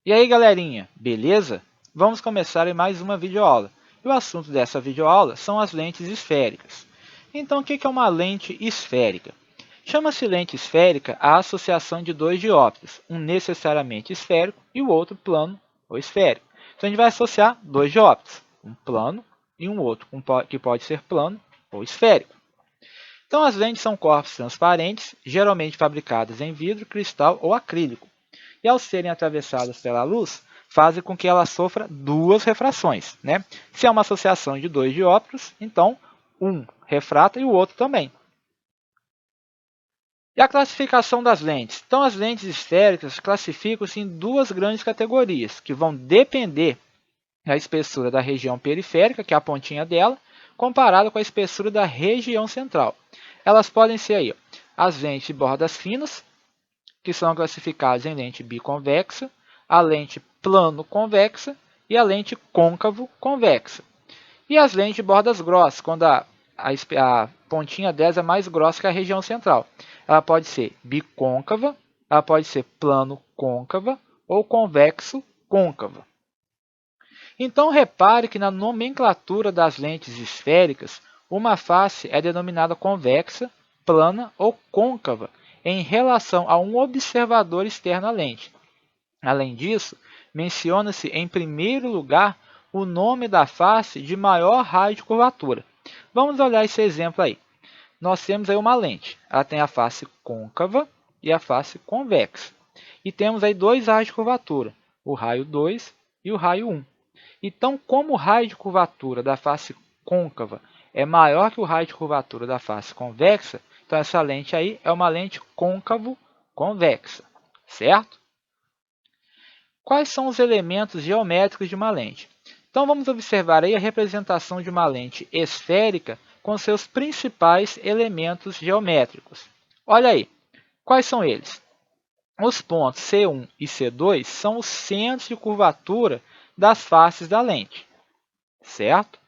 E aí, galerinha, beleza? Vamos começar em mais uma videoaula. E o assunto dessa videoaula são as lentes esféricas. Então, o que é uma lente esférica? Chama-se lente esférica a associação de dois dióptros, um necessariamente esférico e o outro plano ou esférico. Então, a gente vai associar dois dióptros, um plano e um outro, que pode ser plano ou esférico. Então, as lentes são corpos transparentes, geralmente fabricadas em vidro, cristal ou acrílico. E ao serem atravessadas pela luz, fazem com que ela sofra duas refrações. Se é uma associação de dois dióptros, então um refrata e o outro também. E a classificação das lentes? Então, as lentes esféricas classificam-se em duas grandes categorias, que vão depender da espessura da região periférica, que é a pontinha dela, comparada com a espessura da região central. Elas podem ser aí, as lentes de bordas finas, que são classificadas em lente biconvexa, a lente plano-convexa e a lente côncavo-convexa. E as lentes de bordas grossas, quando a pontinha delas é mais grossa que a região central. Ela pode ser bicôncava, ela pode ser plano-côncava ou convexo-côncava. Então, repare que na nomenclatura das lentes esféricas, uma face é denominada convexa, plana ou côncava em relação a um observador externo à lente. Além disso, menciona-se em primeiro lugar o nome da face de maior raio de curvatura. Vamos olhar esse exemplo aí. Nós temos aí uma lente. Ela tem a face côncava e a face convexa. E temos aí dois raios de curvatura, o raio 2 e o raio 1. Então, como o raio de curvatura da face côncava é maior que o raio de curvatura da face convexa, então essa lente aí é uma lente côncavo-convexa, certo? Quais são os elementos geométricos de uma lente? Então, vamos observar aí a representação de uma lente esférica com seus principais elementos geométricos. Olha aí, quais são eles? Os pontos C1 e C2 são os centros de curvatura das faces da lente, certo?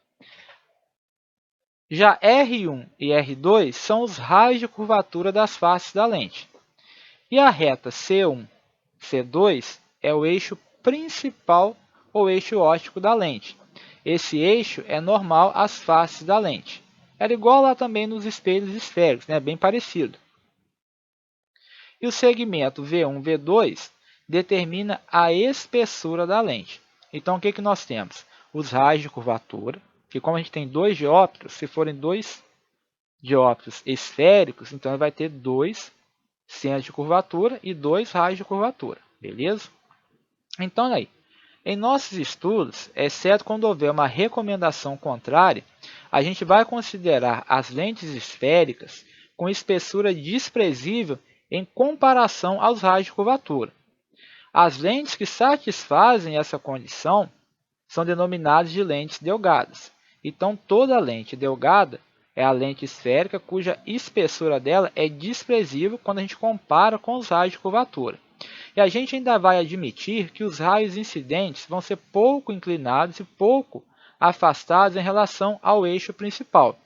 Já R1 e R2 são os raios de curvatura das faces da lente. E a reta C1, C2 é o eixo principal ou eixo óptico da lente. Esse eixo é normal às faces da lente. Era igual lá também nos espelhos esféricos, bem parecido. E o segmento V1, V2 determina a espessura da lente. Então, o que nós temos? Os raios de curvatura, que como a gente tem dois dióptros, se forem dois dióptros esféricos, então ele vai ter dois centros de curvatura e dois raios de curvatura, beleza? Então, aí, em nossos estudos, exceto quando houver uma recomendação contrária, a gente vai considerar as lentes esféricas com espessura desprezível em comparação aos raios de curvatura. As lentes que satisfazem essa condição são denominadas de lentes delgadas. Então, toda lente delgada é a lente esférica cuja espessura dela é desprezível quando a gente compara com os raios de curvatura. E a gente ainda vai admitir que os raios incidentes vão ser pouco inclinados e pouco afastados em relação ao eixo principal.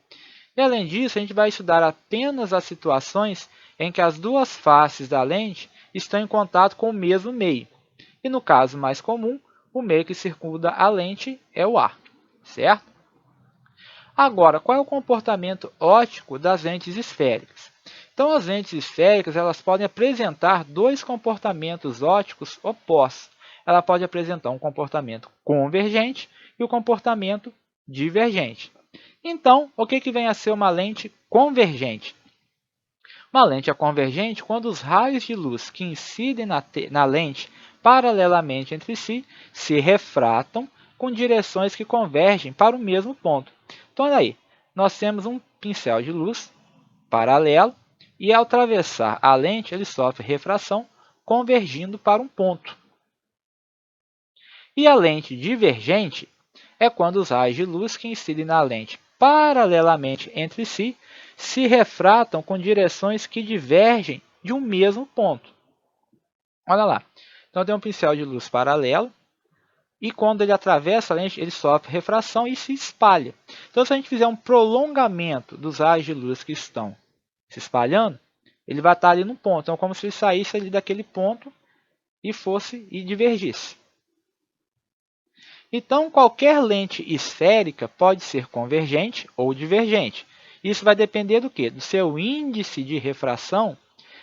E, além disso, a gente vai estudar apenas as situações em que as duas faces da lente estão em contato com o mesmo meio. E no caso mais comum, o meio que circunda a lente é o ar, certo? Agora, qual é o comportamento óptico das lentes esféricas? Então, as lentes esféricas elas podem apresentar dois comportamentos ópticos opostos. Ela pode apresentar um comportamento convergente e o comportamento divergente. Então, o que vem a ser uma lente convergente? Uma lente é convergente quando os raios de luz que incidem na lente paralelamente entre si se refratam com direções que convergem para o mesmo ponto. Então, olha aí, nós temos um pincel de luz paralelo e, ao atravessar a lente, ele sofre refração, convergindo para um ponto. E a lente divergente é quando os raios de luz que incidem na lente paralelamente entre si se refratam com direções que divergem de um mesmo ponto. Olha lá. Então, tem um pincel de luz paralelo e, quando ele atravessa a lente, ele sofre refração e se espalha. Então, se a gente fizer um prolongamento dos raios de luz que estão se espalhando, ele vai estar ali no ponto. Então, como se ele saísse ali daquele ponto e divergisse. Então, qualquer lente esférica pode ser convergente ou divergente. Isso vai depender do quê? Do seu índice de refração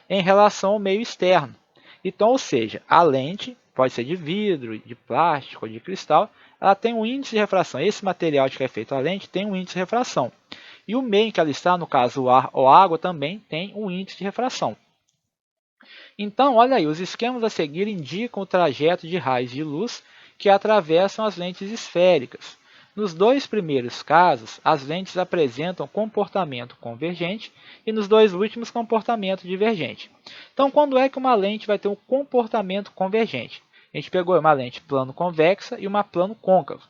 em relação ao meio externo. Então, ou seja, a lente pode ser de vidro, de plástico ou de cristal, ela tem um índice de refração. Esse material de que é feito a lente tem um índice de refração. E o meio em que ela está, no caso o ar ou a água, também tem um índice de refração. Então, olha aí, os esquemas a seguir indicam o trajeto de raios de luz que atravessam as lentes esféricas. Nos dois primeiros casos, as lentes apresentam comportamento convergente e nos dois últimos, comportamento divergente. Então, quando é que uma lente vai ter um comportamento convergente? A gente pegou uma lente plano-convexa e uma plano-côncava.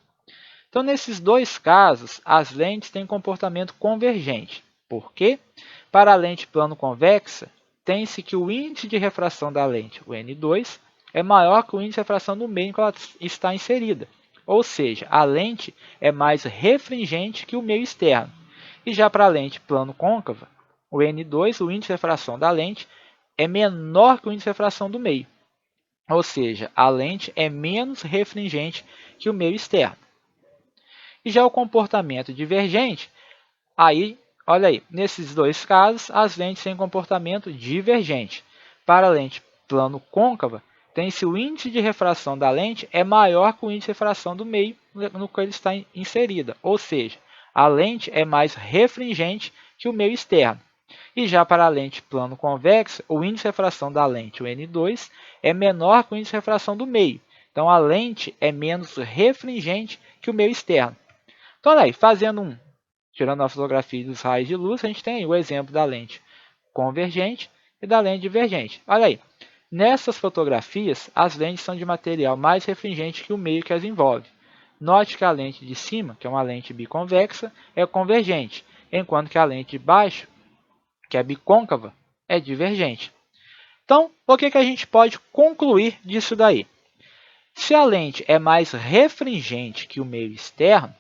Então, nesses dois casos, as lentes têm comportamento convergente. Por quê? Para a lente plano-convexa, tem-se que o índice de refração da lente, o N2, é maior que o índice de refração do meio em que ela está inserida. Ou seja, a lente é mais refringente que o meio externo. E já para a lente plano-côncava, o N2, o índice de refração da lente, é menor que o índice de refração do meio. Ou seja, a lente é menos refringente que o meio externo. E já o comportamento divergente, aí, olha aí, nesses dois casos, as lentes têm comportamento divergente. Para a lente plano-côncava, tem-se o índice de refração da lente é maior que o índice de refração do meio no qual ele está inserida, ou seja, a lente é mais refringente que o meio externo. E já para a lente plano-convexa, o índice de refração da lente, o N2, é menor que o índice de refração do meio. Então, a lente é menos refringente que o meio externo. Então, olha aí, tirando a fotografia dos raios de luz, a gente tem o exemplo da lente convergente e da lente divergente. Olha aí, nessas fotografias, as lentes são de material mais refringente que o meio que as envolve. Note que a lente de cima, que é uma lente biconvexa, é convergente, enquanto que a lente de baixo, que é bicôncava, é divergente. Então, o que a gente pode concluir disso daí? Se a lente é mais refringente que o meio externo,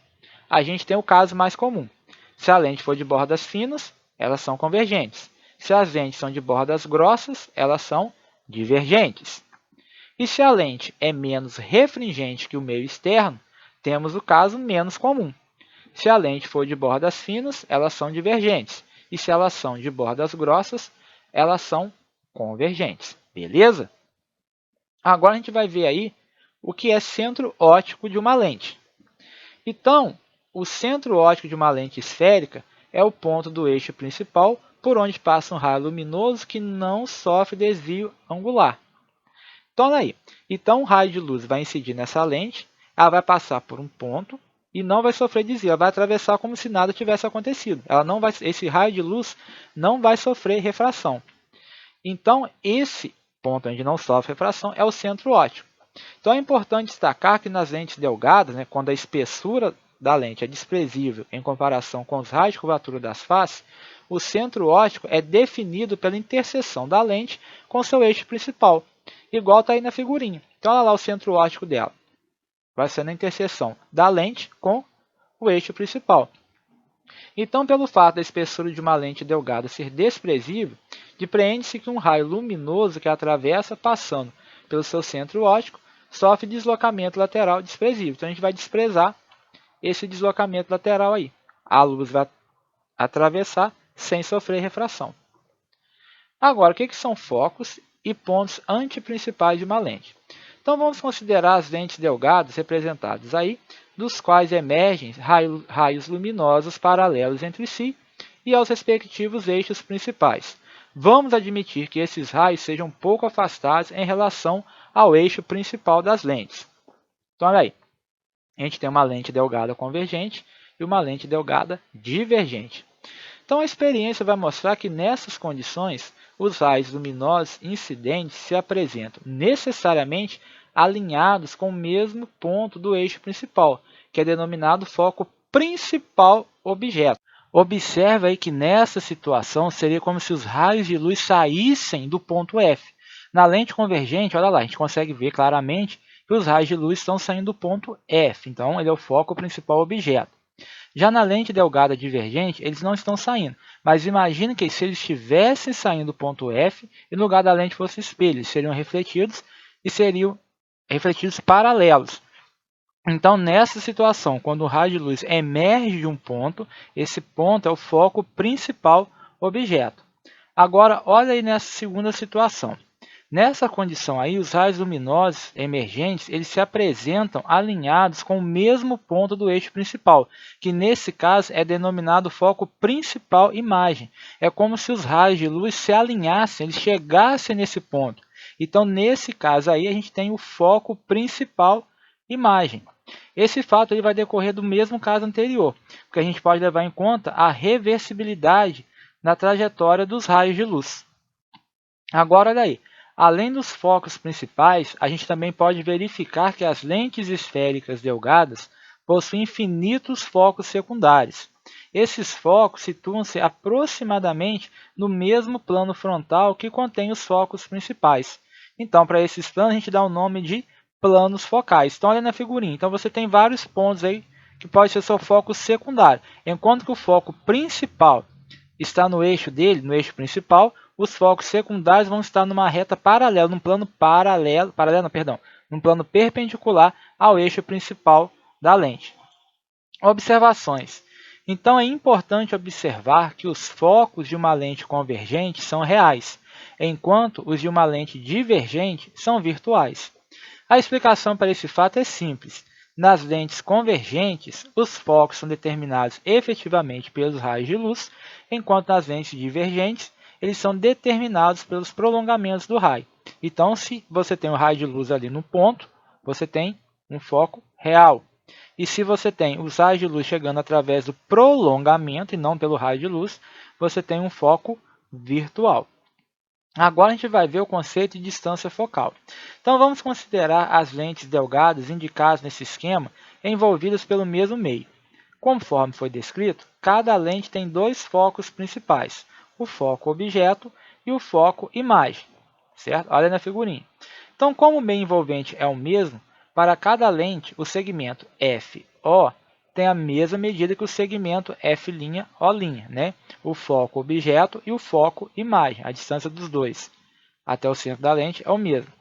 a gente tem o caso mais comum. Se a lente for de bordas finas, elas são convergentes. Se as lentes são de bordas grossas, elas são divergentes. E se a lente é menos refringente que o meio externo, temos o caso menos comum. Se a lente for de bordas finas, elas são divergentes. E se elas são de bordas grossas, elas são convergentes. Beleza? Agora a gente vai ver aí o que é centro óptico de uma lente. Então, o centro óptico de uma lente esférica é o ponto do eixo principal por onde passa um raio luminoso que não sofre desvio angular. Então, olha aí. Então, o raio de luz vai incidir nessa lente, ela vai passar por um ponto e não vai sofrer desvio, ela vai atravessar como se nada tivesse acontecido. Esse raio de luz não vai sofrer refração. Então, esse ponto onde não sofre refração é o centro óptico. Então, é importante destacar que nas lentes delgadas, quando a espessura da lente é desprezível em comparação com os raios de curvatura das faces, o centro óptico é definido pela interseção da lente com seu eixo principal, igual está aí na figurinha. Então, olha lá o centro óptico dela. Vai ser na interseção da lente com o eixo principal. Então, pelo fato da espessura de uma lente delgada ser desprezível, depreende-se que um raio luminoso que a atravessa passando pelo seu centro óptico sofre deslocamento lateral desprezível. Então, a gente vai desprezar esse deslocamento lateral aí. A luz vai atravessar sem sofrer refração. Agora, o que são focos e pontos antiprincipais de uma lente? Então, vamos considerar as lentes delgadas representadas aí, dos quais emergem raios luminosos paralelos entre si e aos respectivos eixos principais. Vamos admitir que esses raios sejam pouco afastados em relação ao eixo principal das lentes. Então, olha aí. A gente tem uma lente delgada convergente e uma lente delgada divergente. Então, a experiência vai mostrar que nessas condições, os raios luminosos incidentes se apresentam necessariamente alinhados com o mesmo ponto do eixo principal, que é denominado foco principal objeto. Observe aí que nessa situação seria como se os raios de luz saíssem do ponto F. Na lente convergente, olha lá, a gente consegue ver claramente que os raios de luz estão saindo do ponto F, então ele é o foco principal objeto. Já na lente delgada divergente, eles não estão saindo, mas imagine que se eles estivessem saindo do ponto F e no lugar da lente fosse espelho, eles seriam refletidos e seriam refletidos paralelos. Então, nessa situação, quando o raio de luz emerge de um ponto, esse ponto é o foco principal objeto. Agora, olha aí nessa segunda situação. Nessa condição aí, os raios luminosos emergentes, eles se apresentam alinhados com o mesmo ponto do eixo principal, que nesse caso é denominado foco principal imagem. É como se os raios de luz se alinhassem, eles chegassem nesse ponto. Então, nesse caso aí, a gente tem o foco principal imagem. Esse fato ele vai decorrer do mesmo caso anterior, porque a gente pode levar em conta a reversibilidade na trajetória dos raios de luz. Agora, olha aí. Além dos focos principais, a gente também pode verificar que as lentes esféricas delgadas possuem infinitos focos secundários. Esses focos situam-se aproximadamente no mesmo plano frontal que contém os focos principais. Então, para esses planos, a gente dá o nome de planos focais. Então, olha na figurinha. Então, você tem vários pontos aí que pode ser seu foco secundário. Enquanto que o foco principal está no eixo dele, no eixo principal, os focos secundários vão estar numa reta paralela, num plano num plano perpendicular ao eixo principal da lente. Observações. Então, é importante observar que os focos de uma lente convergente são reais, enquanto os de uma lente divergente são virtuais. A explicação para esse fato é simples. Nas lentes convergentes, os focos são determinados efetivamente pelos raios de luz, enquanto nas lentes divergentes, eles são determinados pelos prolongamentos do raio. Então, se você tem um raio de luz ali no ponto, você tem um foco real. E se você tem os raios de luz chegando através do prolongamento e não pelo raio de luz, você tem um foco virtual. Agora a gente vai ver o conceito de distância focal. Então vamos considerar as lentes delgadas indicadas nesse esquema envolvidas pelo mesmo meio. Conforme foi descrito, cada lente tem dois focos principais, o foco objeto e o foco imagem. Certo? Olha na figurinha. Então, como o meio envolvente é o mesmo, para cada lente o segmento FO tem a mesma medida que o segmento F'O', né? O foco objeto e o foco imagem, a distância dos dois até o centro da lente é o mesmo.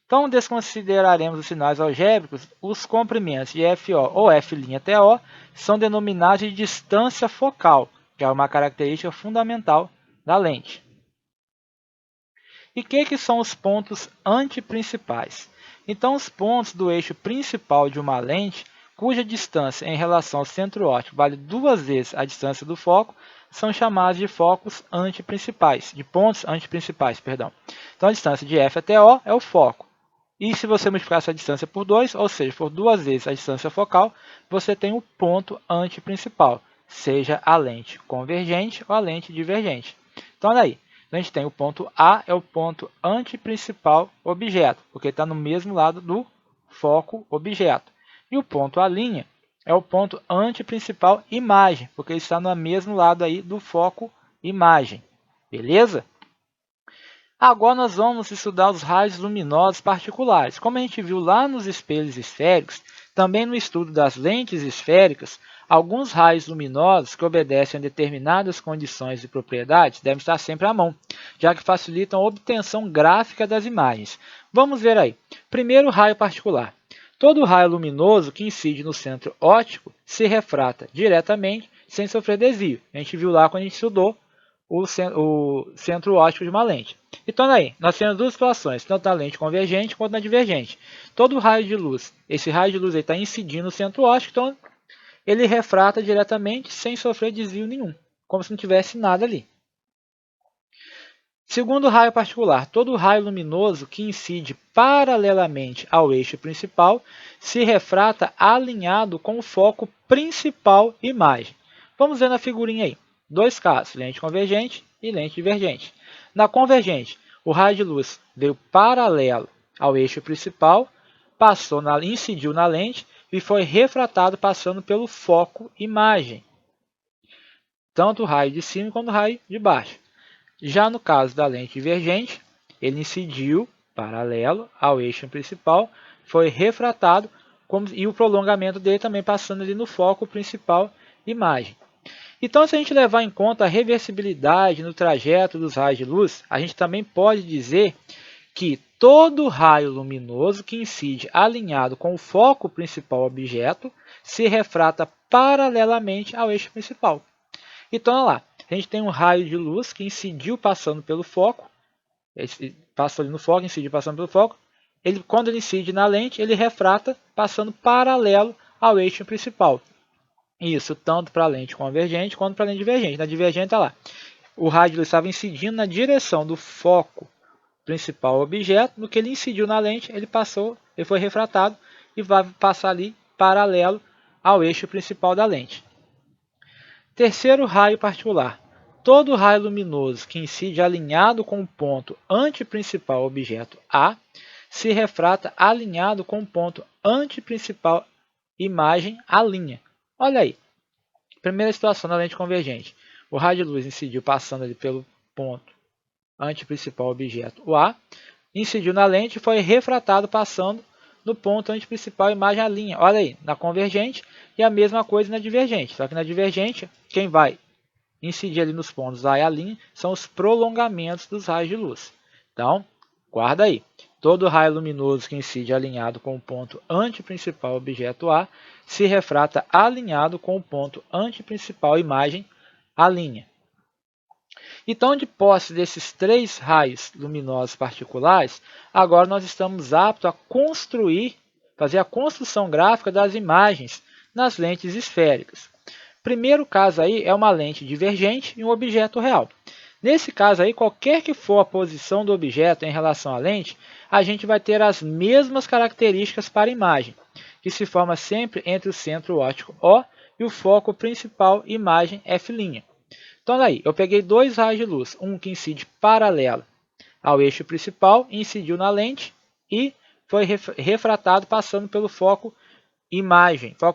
Então, desconsideraremos os sinais algébricos, os comprimentos de FO ou F'O são denominados de distância focal, que é uma característica fundamental da lente. E o que são os pontos antiprincipais? Então, os pontos do eixo principal de uma lente, cuja distância em relação ao centro óptico vale 2 vezes a distância do foco, são chamados de focos antiprincipais, de pontos antiprincipais, perdão. Então, a distância de F até O é o foco. E se você multiplicar essa distância por 2, ou seja, por 2 vezes a distância focal, você tem o ponto antiprincipal, seja a lente convergente ou a lente divergente. Então, olha aí. A gente tem o ponto A, é o ponto antiprincipal objeto, porque está no mesmo lado do foco objeto. E o ponto A' é o ponto antiprincipal imagem, porque ele está no mesmo lado aí do foco imagem. Beleza? Agora nós vamos estudar os raios luminosos particulares. Como a gente viu lá nos espelhos esféricos, também no estudo das lentes esféricas, alguns raios luminosos que obedecem a determinadas condições e propriedades devem estar sempre à mão, já que facilitam a obtenção gráfica das imagens. Vamos ver aí. Primeiro, raio particular. Todo raio luminoso que incide no centro óptico se refrata diretamente sem sofrer desvio. A gente viu lá quando a gente estudou o centro óptico de uma lente. Então, aí, nós temos duas situações, tanto na lente convergente quanto na divergente. Todo raio de luz, esse raio de luz está incidindo no centro óptico, então ele refrata diretamente sem sofrer desvio nenhum, como se não tivesse nada ali. Segundo raio particular, todo raio luminoso que incide paralelamente ao eixo principal se refrata alinhado com o foco principal imagem. Vamos ver na figurinha aí. Dois casos, lente convergente e lente divergente. Na convergente, o raio de luz veio paralelo ao eixo principal, incidiu na lente e foi refratado passando pelo foco imagem. Tanto o raio de cima quanto o raio de baixo. Já no caso da lente divergente, ele incidiu paralelo ao eixo principal, foi refratado e o prolongamento dele também passando ali no foco principal imagem. Então, se a gente levar em conta a reversibilidade no trajeto dos raios de luz, a gente também pode dizer que todo raio luminoso que incide alinhado com o foco principal objeto se refrata paralelamente ao eixo principal. Então, olha lá, a gente tem um raio de luz que incidiu passando pelo foco, passou ali no foco, incidiu passando pelo foco. Quando ele incide na lente, ele refrata passando paralelo ao eixo principal. Isso tanto para a lente convergente quanto para a lente divergente. Na divergente, olha lá, o raio de luz estava incidindo na direção do foco principal objeto. No que ele incidiu na lente, ele foi refratado e vai passar ali paralelo ao eixo principal da lente. Terceiro raio particular. Todo raio luminoso que incide alinhado com o ponto antiprincipal objeto A se refrata alinhado com o ponto antiprincipal imagem A'. Olha aí. Primeira situação da lente convergente. O raio de luz incidiu passando ali pelo ponto antiprincipal objeto o A, incidiu na lente e foi refratado passando no ponto antiprincipal imagem A'. Olha aí, na convergente e a mesma coisa na divergente. Só que na divergente, quem vai incidir ali nos pontos A e A' são os prolongamentos dos raios de luz. Então, guarda aí. Todo raio luminoso que incide alinhado com o ponto antiprincipal objeto A se refrata alinhado com o ponto antiprincipal imagem A'. Então, de posse desses três raios luminosos particulares, agora nós estamos aptos a fazer a construção gráfica das imagens nas lentes esféricas. Primeiro caso aí é uma lente divergente e um objeto real. Nesse caso aí, qualquer que for a posição do objeto em relação à lente, a gente vai ter as mesmas características para a imagem, que se forma sempre entre o centro óptico O e o foco principal imagem F'. Então, daí, eu peguei dois raios de luz, um que incide paralelo ao eixo principal, incidiu na lente e foi refratado passando pelo foco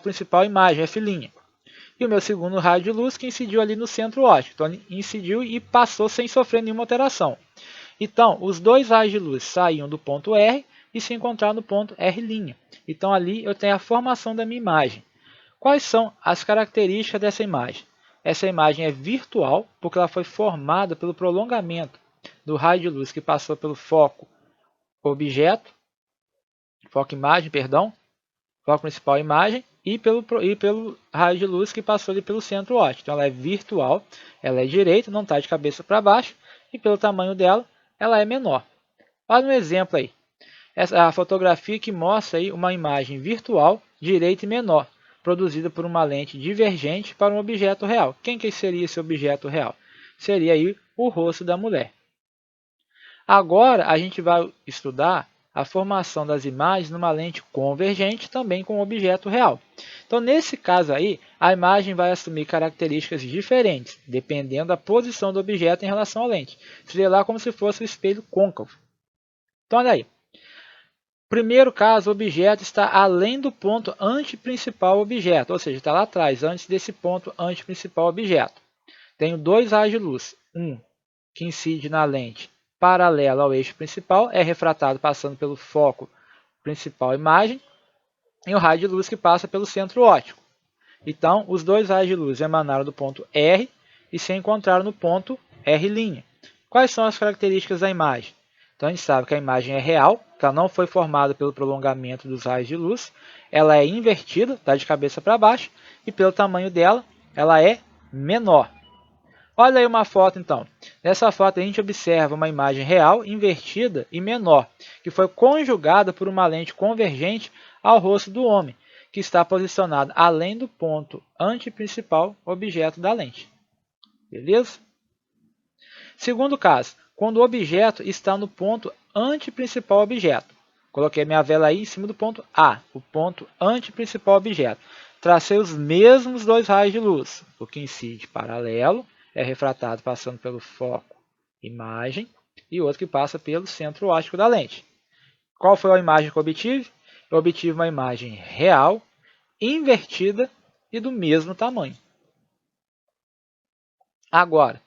principal imagem, F'. E o meu segundo raio de luz que incidiu ali no centro óptico. Então, ele incidiu e passou sem sofrer nenhuma alteração. Então, os dois raios de luz saíam do ponto R e se encontraram no ponto R'. Então, ali eu tenho a formação da minha imagem. Quais são as características dessa imagem? Essa imagem é virtual, porque ela foi formada pelo prolongamento do raio de luz que passou pelo foco principal imagem, e pelo raio de luz que passou ali pelo centro óptico. Então, ela é virtual, ela é direita, não está de cabeça para baixo, e pelo tamanho dela, ela é menor. Olha um exemplo aí. Essa é a fotografia que mostra aí uma imagem virtual, direita e menor, produzida por uma lente divergente para um objeto real. Quem que seria esse objeto real? Seria aí o rosto da mulher. Agora, a gente vai estudar a formação das imagens numa lente convergente, também com um objeto real. Então, nesse caso aí, a imagem vai assumir características diferentes, dependendo da posição do objeto em relação à lente. Seria lá como se fosse o espelho côncavo. Então, olha aí. Primeiro caso, o objeto está além do ponto antiprincipal objeto, ou seja, está lá atrás, antes desse ponto antiprincipal objeto. Tenho dois raios de luz, um que incide na lente paralelo ao eixo principal, é refratado passando pelo foco principal imagem, e o raio de luz que passa pelo centro óptico. Então, os dois raios de luz emanaram do ponto R e se encontraram no ponto R'. Quais são as características da imagem? Então, a gente sabe que a imagem é real, que ela não foi formada pelo prolongamento dos raios de luz, ela é invertida, está de cabeça para baixo, e pelo tamanho dela, ela é menor. Olha aí uma foto, então. Nessa foto, a gente observa uma imagem real, invertida e menor, que foi conjugada por uma lente convergente ao rosto do homem, que está posicionado além do ponto antiprincipal objeto da lente. Beleza? Segundo caso, quando o objeto está no ponto antiprincipal objeto. Coloquei minha vela aí em cima do ponto A, o ponto antiprincipal objeto. Tracei os mesmos dois raios de luz, o que incide paralelo, é refratado passando pelo foco imagem, e outro que passa pelo centro óptico da lente. Qual foi a imagem que eu obtive? Eu obtive uma imagem real, invertida e do mesmo tamanho. Agora,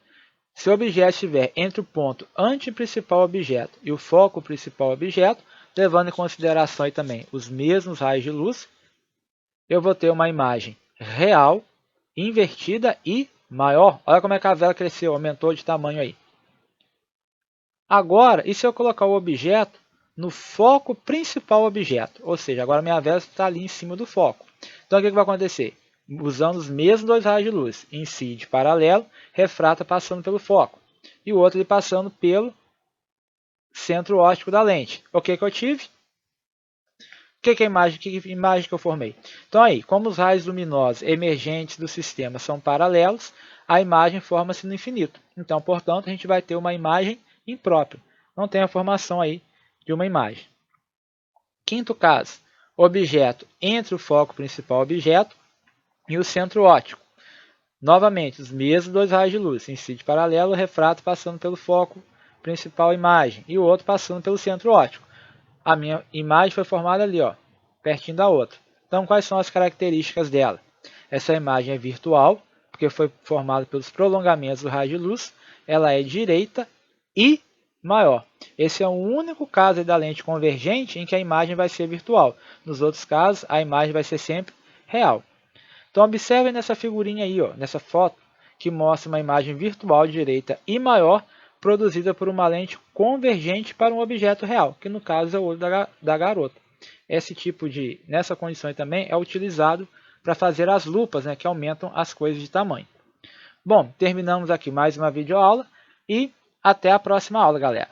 se o objeto estiver entre o ponto antiprincipal objeto e o foco principal objeto, levando em consideração aí também os mesmos raios de luz, eu vou ter uma imagem real, invertida e maior. Olha como é que a vela cresceu, aumentou de tamanho aí. Agora, e se eu colocar o objeto no foco principal objeto, ou seja, agora minha vela está ali em cima do foco. Então o que vai acontecer? Usando os mesmos dois raios de luz, incide paralelo, refrata passando pelo foco, e o outro ali passando pelo centro óptico da lente. O que eu tive? Que imagem que eu formei? Então aí, como os raios luminosos emergentes do sistema são paralelos, a imagem forma-se no infinito. Então, portanto, a gente vai ter uma imagem imprópria. Não tem a formação aí de uma imagem. Quinto caso, objeto entre o foco principal objeto e o centro óptico. Novamente, os mesmos dois raios de luz, incide paralelo, refrato passando pelo foco principal imagem e o outro passando pelo centro óptico. A minha imagem foi formada ali, ó, pertinho da outra. Então, quais são as características dela? Essa imagem é virtual, porque foi formada pelos prolongamentos do raio de luz. Ela é direita e maior. Esse é o único caso da lente convergente em que a imagem vai ser virtual. Nos outros casos, a imagem vai ser sempre real. Então, observe nessa figurinha aí, ó, nessa foto, que mostra uma imagem virtual direita e maior produzida por uma lente convergente para um objeto real, que no caso é o olho da garota. Esse tipo nessa condição também é utilizado para fazer as lupas, né, que aumentam as coisas de tamanho. Bom, terminamos aqui mais uma videoaula e até a próxima aula, galera.